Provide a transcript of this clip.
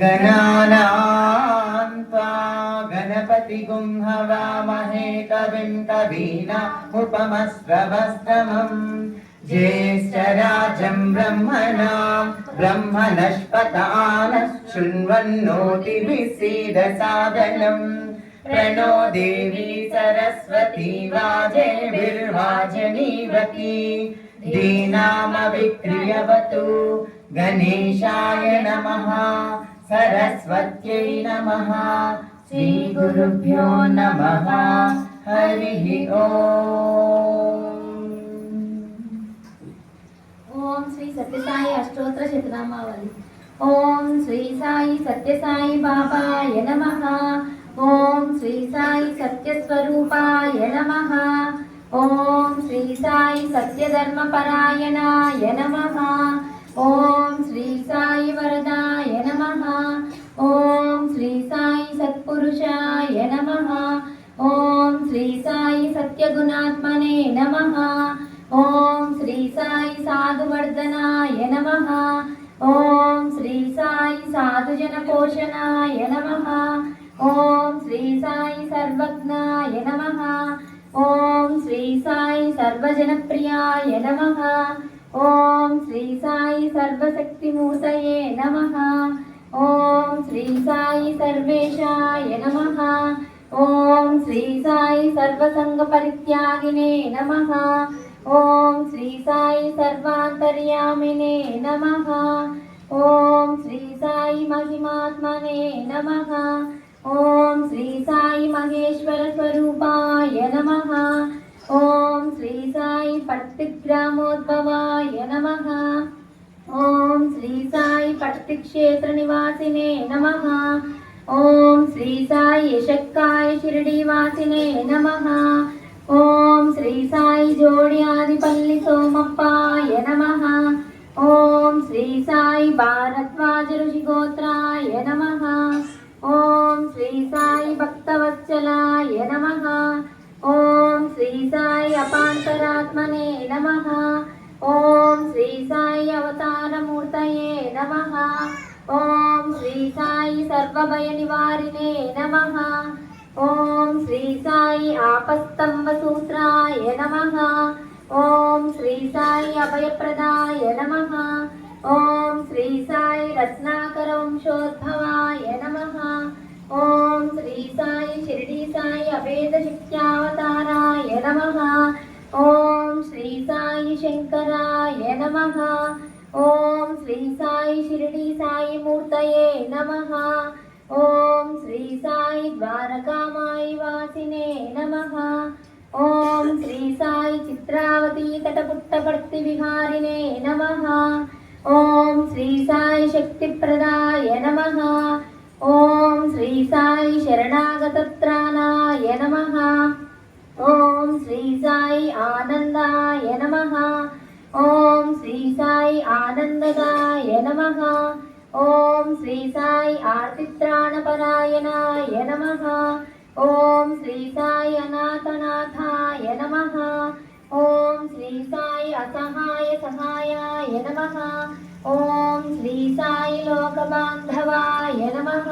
गणानां त्वा गणपतिगुं हवामहे कविं कवीनामुपमश्रवस्तमम् ज्येष्ठराजं ब्रह्मणां ब्रह्मणस्पतानः शृण्वन्नोतिभिः सीदसादनम् प्रणो देवी सरस्वती वाजेभिर्वाजनीवती दीनामविक्रियवतु गणेशाय नमः सरस्वत्यै नमः श्रीगुरुभ्यो नमः हरिः ओम श्री सत्यसाई अष्टोत्तर शतनामावली। ओम श्री साई सत्यसाई बाबाय नमः। ओम श्री साई सत्यस्वरूपाय नमः। ओम श्री साई सत्यधर्मपरायणाय नमः। ओम श्री साई वरदाय नमः। ओम श्री साई सत्पुरुषाय नमः। ओम श्री साई सत्यगुणात्मने नमः। ओम श्री साई साधुवर्धनाय नमः। ओम श्री साई साधुजनपोषणाय नमः। ओम श्री साई सर्वज्ञाय नमः। ओम श्री साई सर्वजनप्रियाय नमः। ओम श्री साई सर्वशक्तिमूर्तये नमः। ओम श्री साई सर्वेशाय नमः। ओम श्री साई सर्वसंगपरित्यागिने नमः। ओम श्री साई सर्वांतर्यामिने नमः। ओम श्री साई महिमात्मने नमः। ओम श्री साई महेश्वर स्वरूपाय नमः। ओम श्री साई पट्टिग्रामोद्भवाय नमः। ओम श्री साई पट्टिक्षेत्र निवासिने नमः। ओम श्री साई यशक्काय शिरडीवासिने नमः। ओम श्री साई जोड्यादिपल्ली सोमप्पाय नमः। ओम श्री साई भारद्वाज ऋषिगोत्राय नमः। ओम श्री साई भक्तवत्सलाय नमः। ओम श्री साई अपान्तरात्मने नमः। ओम श्री साई अवतारमूर्तये नमः। ओम श्री साई सर्वभयनिवारिणे नमः। ओम श्री साई आपस्तम्भसूत्राय नमः। ओम श्री साई अभयप्रदाय नमः। ओम श्री साई रत्नाकरवंशोद्भवाय नमः। ओम श्री साई शिरडी साई अभेदशक्त्यावताराय नमः। ओम श्री साई शंकराय नमः। ओम श्री साई शिरडी साई मूर्तये नमः। ओम श्री साई द्वारकामाई वासिने नमः। ओम श्री साई चित्रावती तटपुट्टपर्ति विहारिणे नमः। ओम श्री साई शक्तिप्रदाय नमः। ओम श्री साई शरणागतत्राणाय नमः। ओम श्री साई आनंदाय नमः। ओम श्री साई आनंददाय नमः। ओम श्री साई आर्तित्राणपरायणाय नमः। ओम श्री साई अनाथनाथाय नमः। ओम श्री साई असहाय सहायाय नमः। ओम श्री साई लोकबांधवाय नमः।